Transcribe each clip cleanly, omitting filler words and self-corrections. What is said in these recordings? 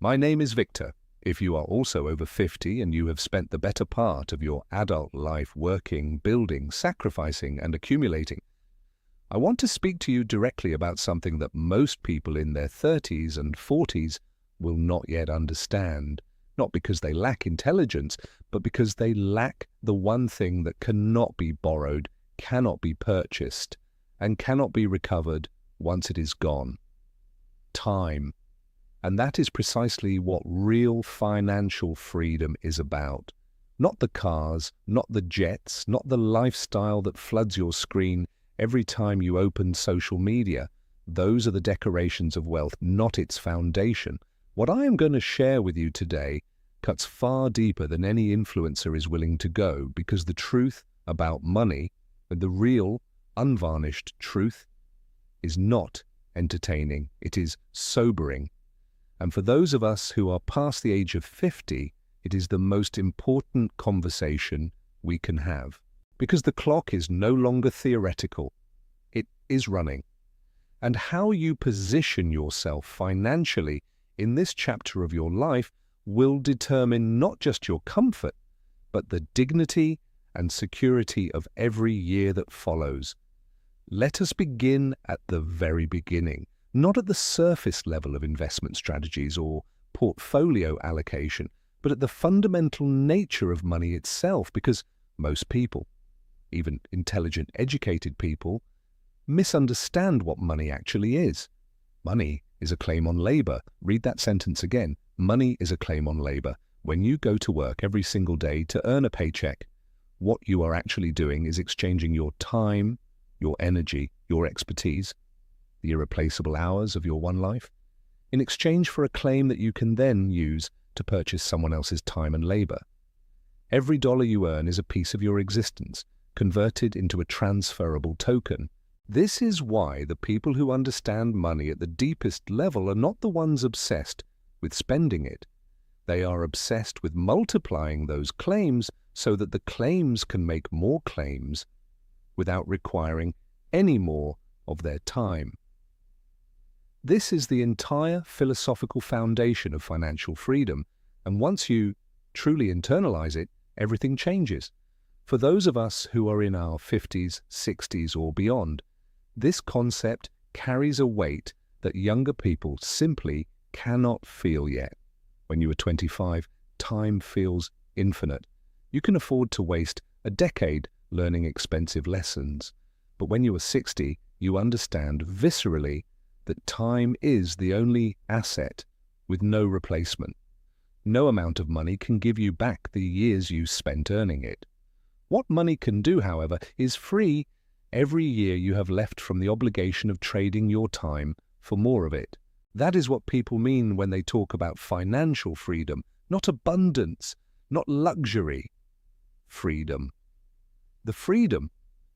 My name is Victor. If you are also over 50 and you have spent the better part of your adult life working, building, sacrificing, and accumulating, I want to speak to you directly about something that most people in their 30s and 40s will not yet understand, not because they lack intelligence, but because they lack the one thing that cannot be borrowed, cannot be purchased, and cannot be recovered once it is gone: time. And that is precisely what real financial freedom is about. Not the cars, not the jets, not the lifestyle that floods your screen every time you open social media. Those are the decorations of wealth, not its foundation. What I am going to share with you today cuts far deeper than any influencer is willing to go, because the truth about money, and the real, unvarnished truth, is not entertaining. It is sobering. And for those of us who are past the age of 50, it is the most important conversation we can have. Because the clock is no longer theoretical. It is running. And how you position yourself financially in this chapter of your life will determine not just your comfort, but the dignity and security of every year that follows. Let us begin at the very beginning. Not at the surface level of investment strategies or portfolio allocation, but at the fundamental nature of money itself, because most people, even intelligent, educated people, misunderstand what money actually is. Money is a claim on labor. Read that sentence again. Money is a claim on labor. When you go to work every single day to earn a paycheck, what you are actually doing is exchanging your time, your energy, your expertise, the irreplaceable hours of your one life, in exchange for a claim that you can then use to purchase someone else's time and labor. Every dollar you earn is a piece of your existence, converted into a transferable token. This is why the people who understand money at the deepest level are not the ones obsessed with spending it. They are obsessed with multiplying those claims so that the claims can make more claims without requiring any more of their time. This is the entire philosophical foundation of financial freedom, and once you truly internalize it, everything changes. For those of us who are in our 50s, 60s, or beyond, this concept carries a weight that younger people simply cannot feel yet. When you are 25, time feels infinite. You can afford to waste a decade learning expensive lessons. But when you are 60, you understand viscerally that time is the only asset with no replacement. No amount of money can give you back the years you spent earning it. What money can do, however, is free every year you have left from the obligation of trading your time for more of it. That is what people mean when they talk about financial freedom, not abundance, not luxury. Freedom. The freedom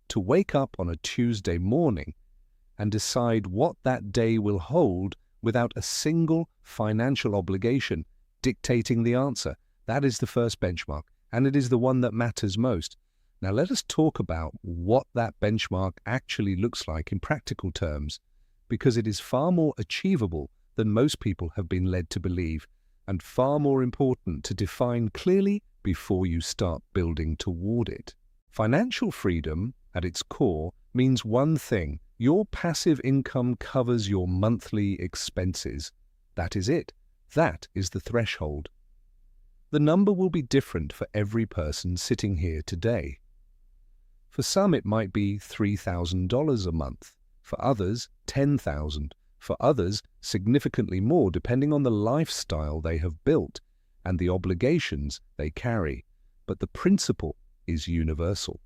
to wake up on a Tuesday morning and decide what that day will hold without a single financial obligation dictating the answer. That is the first benchmark, and it is the one that matters most. Now let us talk about what that benchmark actually looks like in practical terms, because it is far more achievable than most people have been led to believe, and far more important to define clearly before you start building toward it. Financial freedom, at its core, means one thing: your passive income covers your monthly expenses. That is it. That is the threshold. The number will be different for every person sitting here today. For some it might be $3,000 a month, for others $10,000, for others significantly more, depending on the lifestyle they have built and the obligations they carry. But the principle is universal.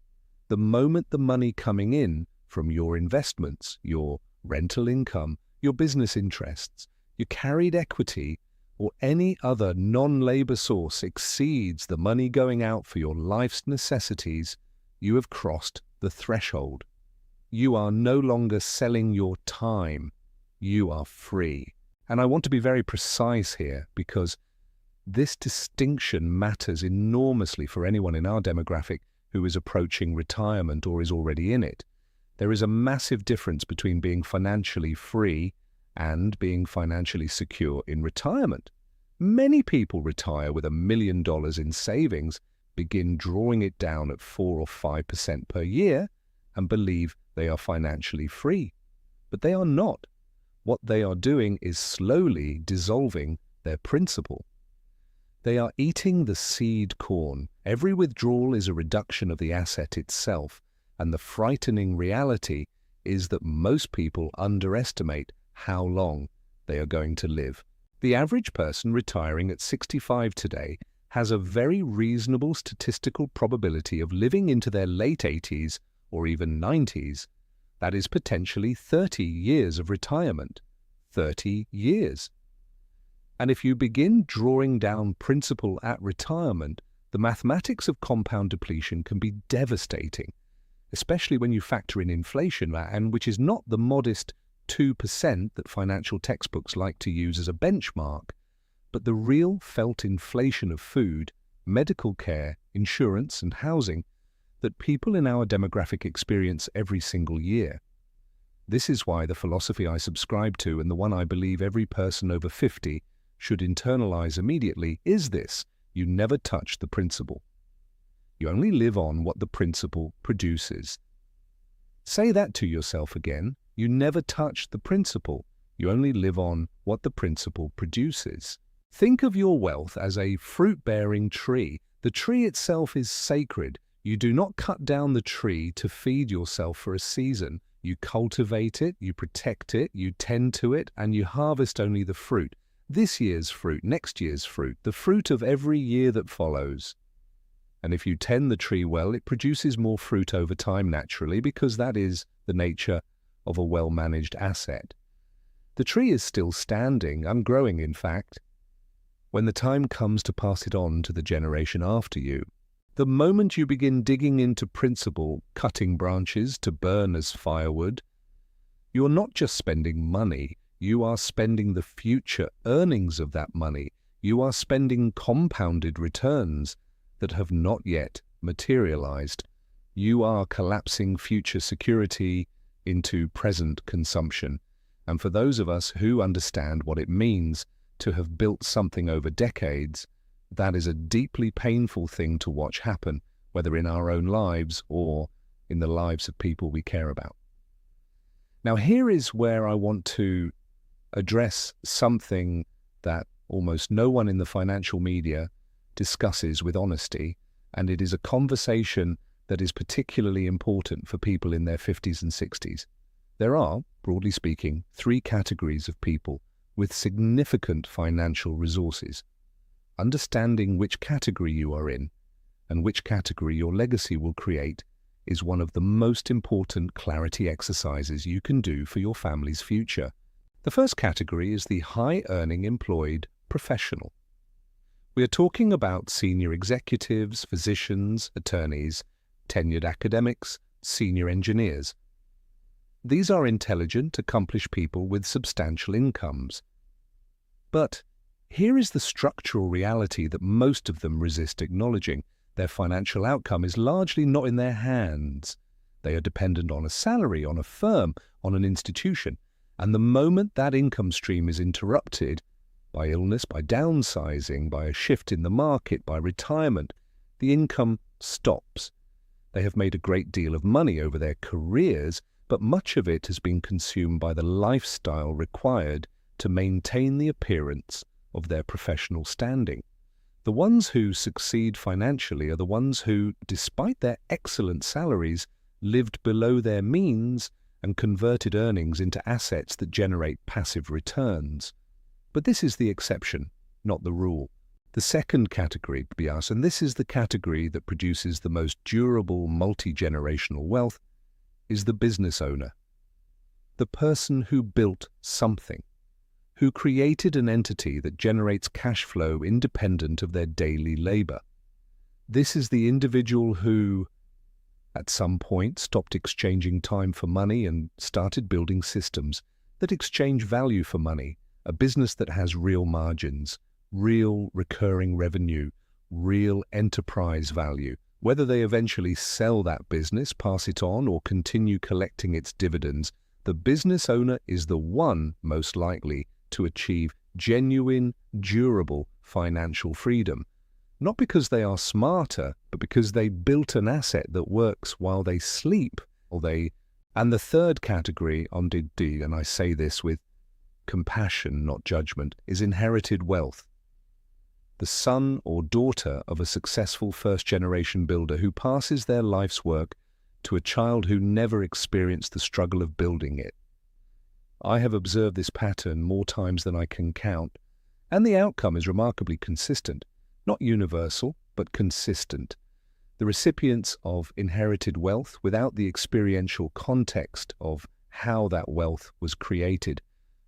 The moment the money coming in from your investments, your rental income, your business interests, your carried equity, or any other non-labor source exceeds the money going out for your life's necessities, you have crossed the threshold. You are no longer selling your time. You are free. And I want to be very precise here, because this distinction matters enormously for anyone in our demographic who is approaching retirement or is already in it. There is a massive difference between being financially free and being financially secure in retirement. Many people retire with $1 million in savings, begin drawing it down at 4 or 5% per year, and believe they are financially free. But they are not. What they are doing is slowly dissolving their principal. They are eating the seed corn. Every withdrawal is a reduction of the asset itself, and the frightening reality is that most people underestimate how long they are going to live. The average person retiring at 65 today has a very reasonable statistical probability of living into their late 80s or even 90s. That is potentially 30 years of retirement. 30 years. And if you begin drawing down principal at retirement, the mathematics of compound depletion can be devastating, especially when you factor in inflation, and which is not the modest 2% that financial textbooks like to use as a benchmark, but the real felt inflation of food, medical care, insurance and housing that people in our demographic experience every single year. This is why the philosophy I subscribe to, and the one I believe every person over 50 should internalize immediately, is this: you never touch the principal. You only live on what the principal produces. Say that to yourself again. You never touch the principal. You only live on what the principal produces. Think of your wealth as a fruit-bearing tree. The tree itself is sacred. You do not cut down the tree to feed yourself for a season. You cultivate it, you protect it, you tend to it, and you harvest only the fruit. This year's fruit, next year's fruit, the fruit of every year that follows. And if you tend the tree well, it produces more fruit over time naturally, because that is the nature of a well-managed asset. The tree is still standing, and growing in fact, when the time comes to pass it on to the generation after you. The moment you begin digging into principle, cutting branches to burn as firewood, you are not just spending money, you are spending the future earnings of that money. You are spending compounded returns that have not yet materialized. You are collapsing future security into present consumption. And for those of us who understand what it means to have built something over decades, that is a deeply painful thing to watch happen, whether in our own lives or in the lives of people we care about. Now, here is where I want to address something that almost no one in the financial media discusses with honesty, and it is a conversation that is particularly important for people in their 50s and 60s. There are, broadly speaking, 3 categories of people with significant financial resources. Understanding which category you are in and which category your legacy will create is one of the most important clarity exercises you can do for your family's future. The first category is the high-earning employed professional. We are talking about senior executives, physicians, attorneys, tenured academics, senior engineers. These are intelligent, accomplished people with substantial incomes. But here is the structural reality that most of them resist acknowledging. Their financial outcome is largely not in their hands. They are dependent on a salary, on a firm, on an institution. And the moment that income stream is interrupted by illness, by downsizing, by a shift in the market, by retirement, the income stops. They have made a great deal of money over their careers, but much of it has been consumed by the lifestyle required to maintain the appearance of their professional standing. The ones who succeed financially are the ones who, despite their excellent salaries, lived below their means and converted earnings into assets that generate passive returns. But this is the exception, not the rule. The second category, Bias, and this is the category that produces the most durable multi-generational wealth, is the business owner. The person who built something, who created an entity that generates cash flow independent of their daily labor. This is the individual who, at some point, stopped exchanging time for money and started building systems that exchange value for money, a business that has real margins, real recurring revenue, real enterprise value. Whether they eventually sell that business, pass it on, or continue collecting its dividends, the business owner is the one most likely to achieve genuine, durable financial freedom. Not because they are smarter, but because they built an asset that works while they sleep. And the third category on D, and I say this with compassion, not judgment, is inherited wealth. The son or daughter of a successful first-generation builder who passes their life's work to a child who never experienced the struggle of building it. I have observed this pattern more times than I can count, and the outcome is remarkably consistent. Not universal, but consistent. The recipients of inherited wealth, without the experiential context of how that wealth was created,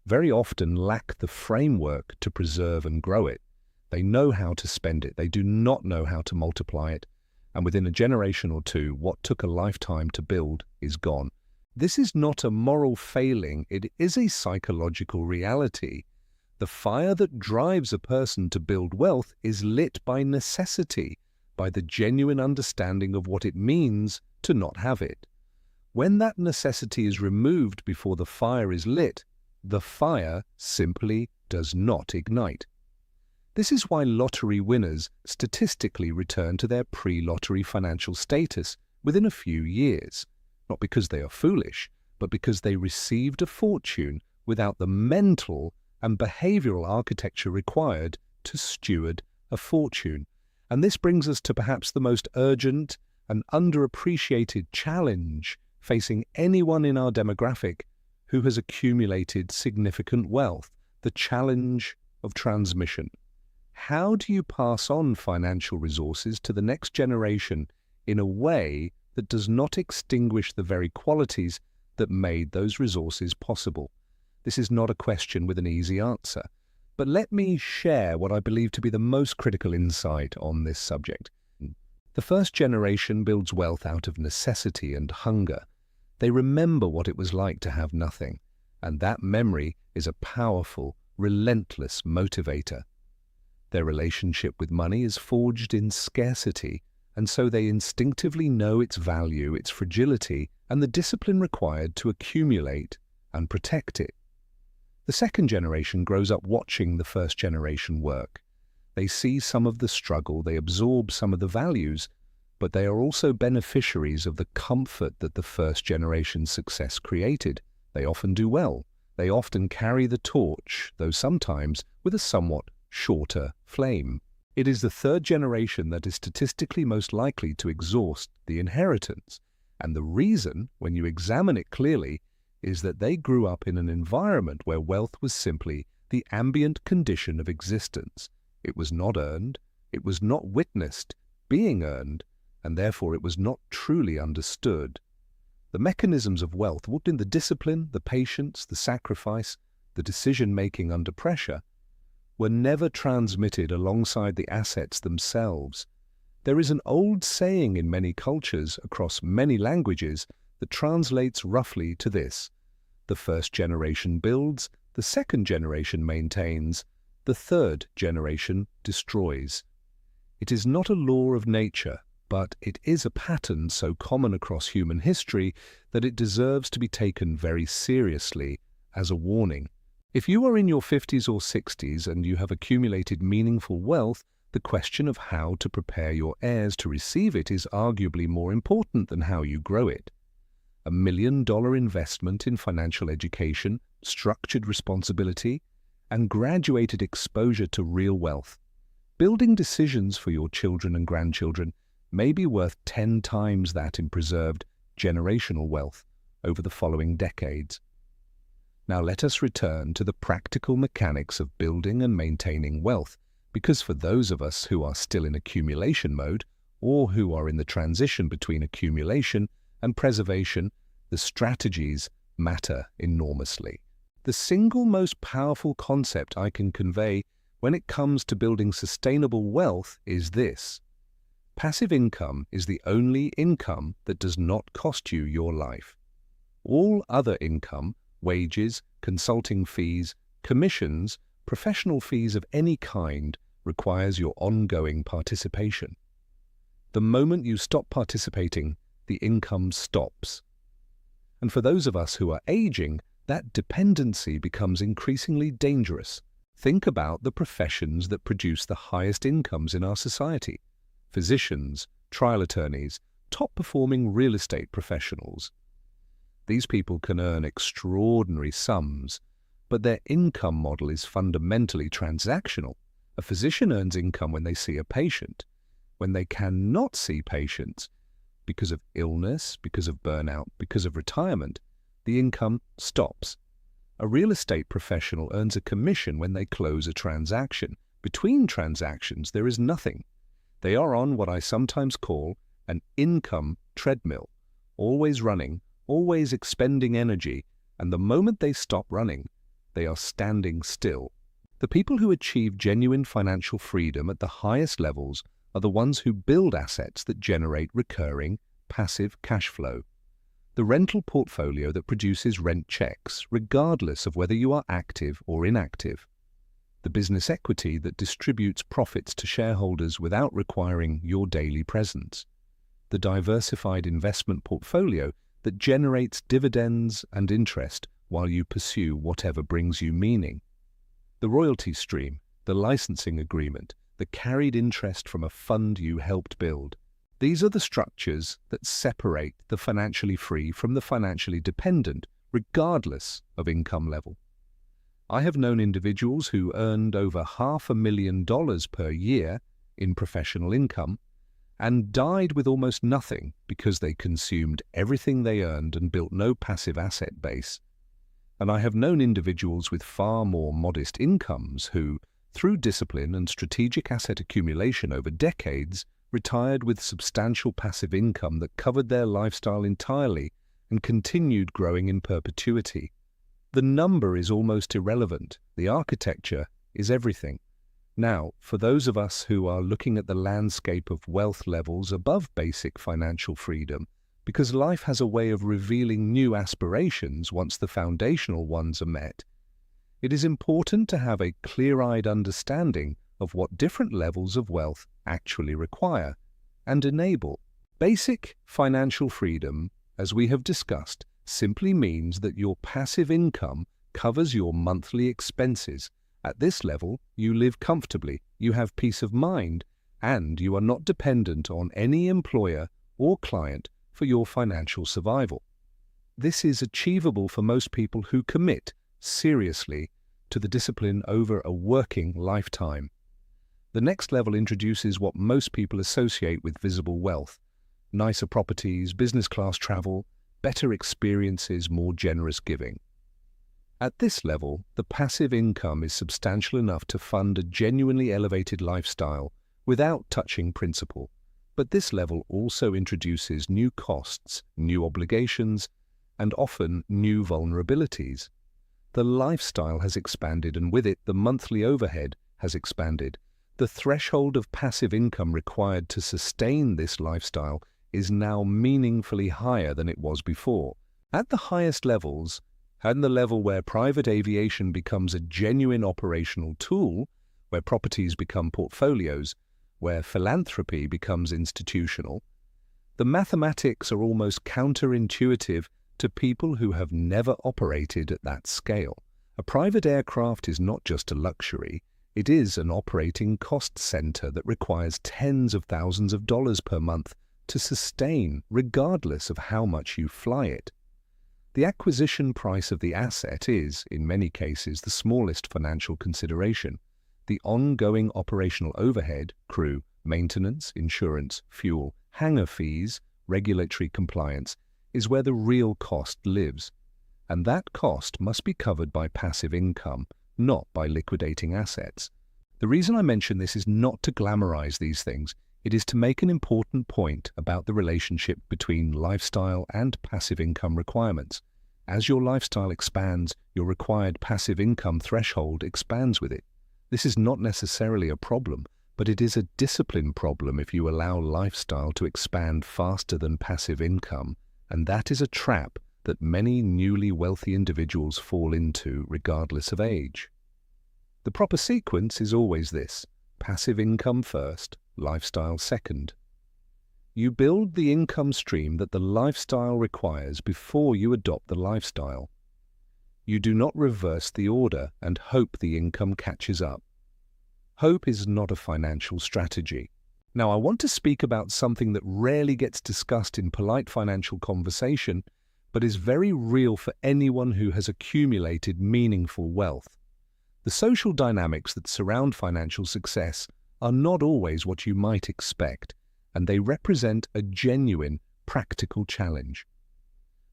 very often lack the framework to preserve and grow it. They know how to spend it. They do not know how to multiply it. And within a generation or two, what took a lifetime to build is gone. This is not a moral failing. It is a psychological reality. The fire that drives a person to build wealth is lit by necessity, by the genuine understanding of what it means to not have it. When that necessity is removed before the fire is lit, the fire simply does not ignite. This is why lottery winners statistically return to their pre-lottery financial status within a few years, not because they are foolish, but because they received a fortune without the mental and behavioral architecture required to steward a fortune. And this brings us to perhaps the most urgent and underappreciated challenge facing anyone in our demographic who has accumulated significant wealth, the challenge of transmission. How do you pass on financial resources to the next generation in a way that does not extinguish the very qualities that made those resources possible? This is not a question with an easy answer, but let me share what I believe to be the most critical insight on this subject. The first generation builds wealth out of necessity and hunger. They remember what it was like to have nothing, and that memory is a powerful, relentless motivator. Their relationship with money is forged in scarcity, and so they instinctively know its value, its fragility, and the discipline required to accumulate and protect it. The second generation grows up watching the first generation work. They see some of the struggle, they absorb some of the values, but they are also beneficiaries of the comfort that the first generation's success created. They often do well. They often carry the torch, though sometimes with a somewhat shorter flame. It is the third generation that is statistically most likely to exhaust the inheritance. And the reason, when you examine it clearly, is that they grew up in an environment where wealth was simply the ambient condition of existence. It was not earned, it was not witnessed being earned, and therefore it was not truly understood. The mechanisms of wealth, what in the discipline, the patience, the sacrifice, the decision-making under pressure, were never transmitted alongside the assets themselves. There is an old saying in many cultures across many languages that translates roughly to this: the first generation builds, the second generation maintains, the third generation destroys. It is not a law of nature, but it is a pattern so common across human history that it deserves to be taken very seriously as a warning. If you are in your 50s or 60s and you have accumulated meaningful wealth, the question of how to prepare your heirs to receive it is arguably more important than how you grow it. $1 million investment in financial education, structured responsibility, and graduated exposure to real wealth. Building decisions for your children and grandchildren may be worth 10 times that in preserved generational wealth over the following decades. Now let us return to the practical mechanics of building and maintaining wealth, because for those of us who are still in accumulation mode, or who are in the transition between accumulation and preservation, the strategies matter enormously. The single most powerful concept I can convey when it comes to building sustainable wealth is this: passive income is the only income that does not cost you your life. All other income, wages, consulting fees, commissions, professional fees of any kind, requires your ongoing participation. The moment you stop participating, the income stops. And for those of us who are aging, that dependency becomes increasingly dangerous. Think about the professions that produce the highest incomes in our society: physicians, trial attorneys, top-performing real estate professionals. These people can earn extraordinary sums, but their income model is fundamentally transactional. A physician earns income when they see a patient. When they cannot see patients, because of illness, because of burnout, because of retirement, the income stops. A real estate professional earns a commission when they close a transaction. Between transactions, there is nothing. They are on what I sometimes call an income treadmill, always running, always expending energy, and the moment they stop running, they are standing still. The people who achieve genuine financial freedom at the highest levels are the ones who build assets that generate recurring, passive cash flow. The rental portfolio that produces rent checks, regardless of whether you are active or inactive. The business equity that distributes profits to shareholders without requiring your daily presence. The diversified investment portfolio that generates dividends and interest while you pursue whatever brings you meaning. The royalty stream, the licensing agreement, the carried interest from a fund you helped build. These are the structures that separate the financially free from the financially dependent, regardless of income level. I have known individuals who earned over $500,000 per year in professional income and died with almost nothing because they consumed everything they earned and built no passive asset base. And I have known individuals with far more modest incomes who, through discipline and strategic asset accumulation over decades, retired with substantial passive income that covered their lifestyle entirely and continued growing in perpetuity. The number is almost irrelevant. The architecture is everything. Now, for those of us who are looking at the landscape of wealth levels above basic financial freedom, because life has a way of revealing new aspirations once the foundational ones are met, it is important to have a clear-eyed understanding of what different levels of wealth actually require and enable. Basic financial freedom, as we have discussed, simply means that your passive income covers your monthly expenses. At this level, you live comfortably, you have peace of mind, and you are not dependent on any employer or client for your financial survival. This is achievable for most people who commit seriously to the discipline over a working lifetime. The next level introduces what most people associate with visible wealth: nicer properties, business class travel, better experiences, more generous giving. At this level, the passive income is substantial enough to fund a genuinely elevated lifestyle without touching principal. But this level also introduces new costs, new obligations, and often new vulnerabilities. The lifestyle has expanded, and with it, the monthly overhead has expanded. The threshold of passive income required to sustain this lifestyle is now meaningfully higher than it was before. At the highest levels, and the level where private aviation becomes a genuine operational tool, where properties become portfolios, where philanthropy becomes institutional, the mathematics are almost counterintuitive to people who have never operated at that scale. A private aircraft is not just a luxury, it is an operating cost center that requires tens of thousands of dollars per month to sustain, regardless of how much you fly it. The acquisition price of the asset is, in many cases, the smallest financial consideration. The ongoing operational overhead, crew, maintenance, insurance, fuel, hangar fees, regulatory compliance, is where the real cost lives. And that cost must be covered by passive income, not by liquidating assets. The reason I mention this is not to glamorize these things. It is to make an important point about the relationship between lifestyle and passive income requirements. As your lifestyle expands, your required passive income threshold expands with it. This is not necessarily a problem, but it is a discipline problem if you allow lifestyle to expand faster than passive income, and that is a trap that many newly wealthy individuals fall into regardless of age. The proper sequence is always this: passive income first, lifestyle second. You build the income stream that the lifestyle requires before you adopt the lifestyle. You do not reverse the order and hope the income catches up. Hope is not a financial strategy. Now, I want to speak about something that rarely gets discussed in polite financial conversation, but is very real for anyone who has accumulated meaningful wealth. The social dynamics that surround financial success are not always what you might expect, and they represent a genuine, practical challenge.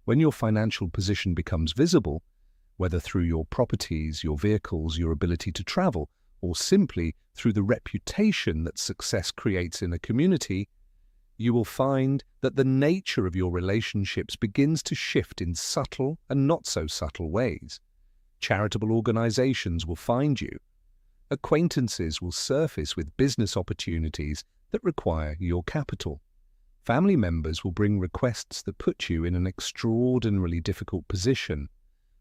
When your financial position becomes visible, whether through your properties, your vehicles, your ability to travel, or simply through the reputation that success creates in a community, you will find that the nature of your relationships begins to shift in subtle and not so subtle ways. Charitable organizations will find you. Acquaintances will surface with business opportunities that require your capital. Family members will bring requests that put you in an extraordinarily difficult position.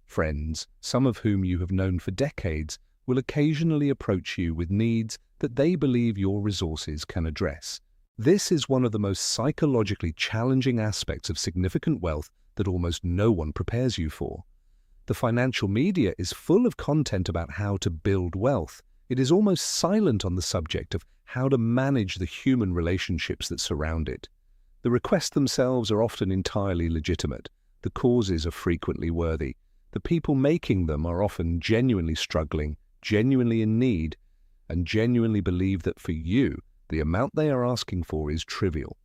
Friends, some of whom you have known for decades, will occasionally approach you with needs that they believe your resources can address. This is one of the most psychologically challenging aspects of significant wealth that almost no one prepares you for. The financial media is full of content about how to build wealth. It is almost silent on the subject of how to manage the human relationships that surround it. The requests themselves are often entirely legitimate. The causes are frequently worthy. The people making them are often genuinely struggling, genuinely in need, and genuinely believe that for you, the amount they are asking for is trivial.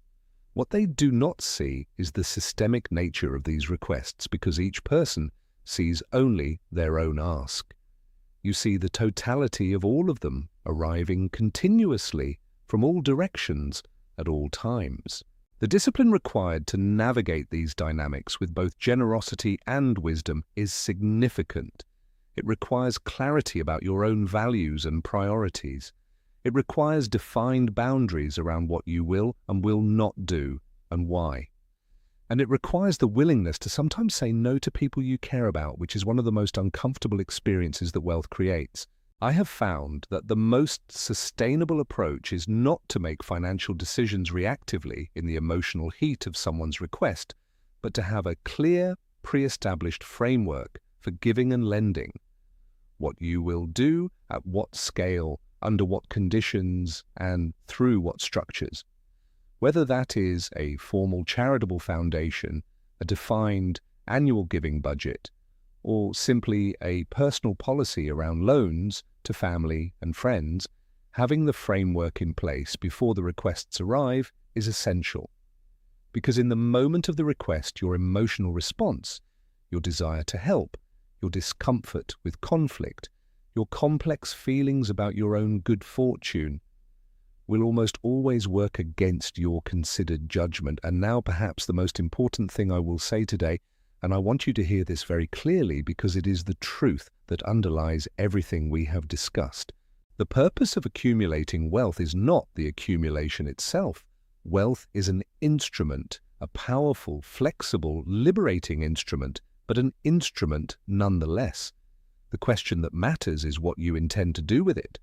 What they do not see is the systemic nature of these requests, because each person sees only their own ask. You see the totality of all of them arriving continuously from all directions at all times. The discipline required to navigate these dynamics with both generosity and wisdom is significant. It requires clarity about your own values and priorities. It requires defined boundaries around what you will and will not do and why. And it requires the willingness to sometimes say no to people you care about, which is one of the most uncomfortable experiences that wealth creates. I have found that the most sustainable approach is not to make financial decisions reactively in the emotional heat of someone's request, but to have a clear, pre-established framework for giving and lending. What you will do, at what scale, under what conditions, and through what structures. Whether that is a formal charitable foundation, a defined annual giving budget, or simply a personal policy around loans to family and friends, having the framework in place before the requests arrive is essential. Because in the moment of the request, your emotional response, your desire to help, your discomfort with conflict, your complex feelings about your own good fortune, will almost always work against your considered judgment. And now perhaps the most important thing I will say today, and I want you to hear this very clearly because it is the truth that underlies everything we have discussed. The purpose of accumulating wealth is not the accumulation itself. Wealth is an instrument, a powerful, flexible, liberating instrument, but an instrument nonetheless. The question that matters is what you intend to do with it.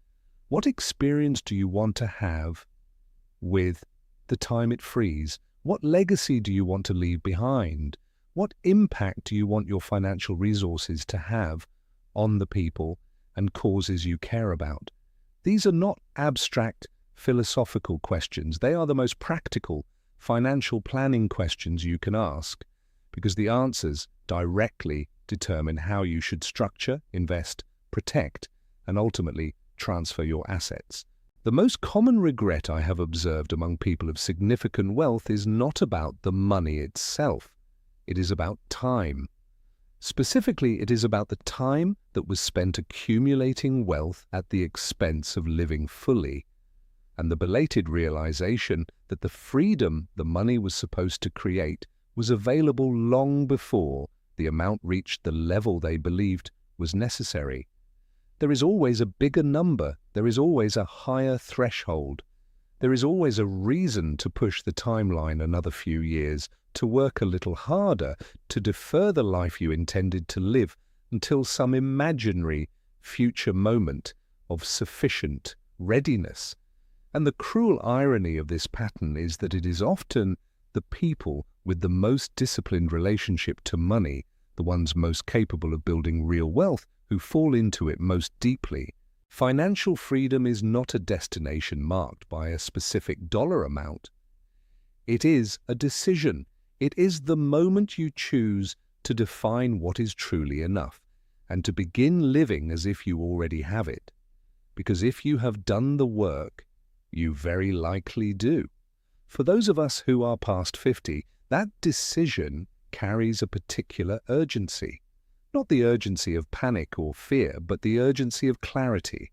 What experience do you want to have with the time it frees? What legacy do you want to leave behind? What impact do you want your financial resources to have on the people and causes you care about? These are not abstract philosophical questions. They are the most practical financial planning questions you can ask, because the answers directly determine how you should structure, invest, protect, and ultimately transfer your assets. The most common regret I have observed among people of significant wealth is not about the money itself. It is about time. Specifically, it is about the time that was spent accumulating wealth at the expense of living fully, and the belated realization that the freedom the money was supposed to create was available long before the amount reached the level they believed was necessary. There is always a bigger number. There is always a higher threshold. There is always a reason to push the timeline another few years, to work a little harder, to defer the life you intended to live until some imaginary future moment of sufficient readiness. And the cruel irony of this pattern is that it is often the people with the most disciplined relationship to money, the ones most capable of building real wealth, who fall into it most deeply. Financial freedom is not a destination marked by a specific dollar amount. It is a decision. It is the moment you choose to define what is truly enough and to begin living as if you already have it. Because if you have done the work, you very likely do. For those of us who are past 50, that decision carries a particular urgency. Not the urgency of panic or fear, but the urgency of clarity.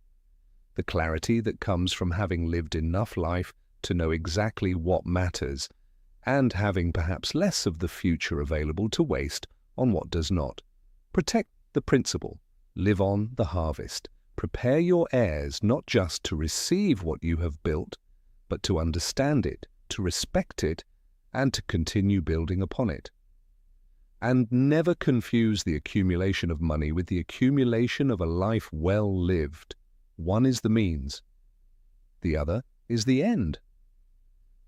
The clarity that comes from having lived enough life to know exactly what matters and having perhaps less of the future available to waste on what does not. Protect the principle. Live on the harvest. Prepare your heirs not just to receive what you have built, but to understand it, to respect it, and to continue building upon it. And never confuse the accumulation of money with the accumulation of a life well lived. One is the means. The other is the end.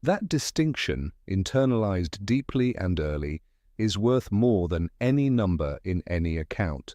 That distinction, internalized deeply and early, is worth more than any number in any account.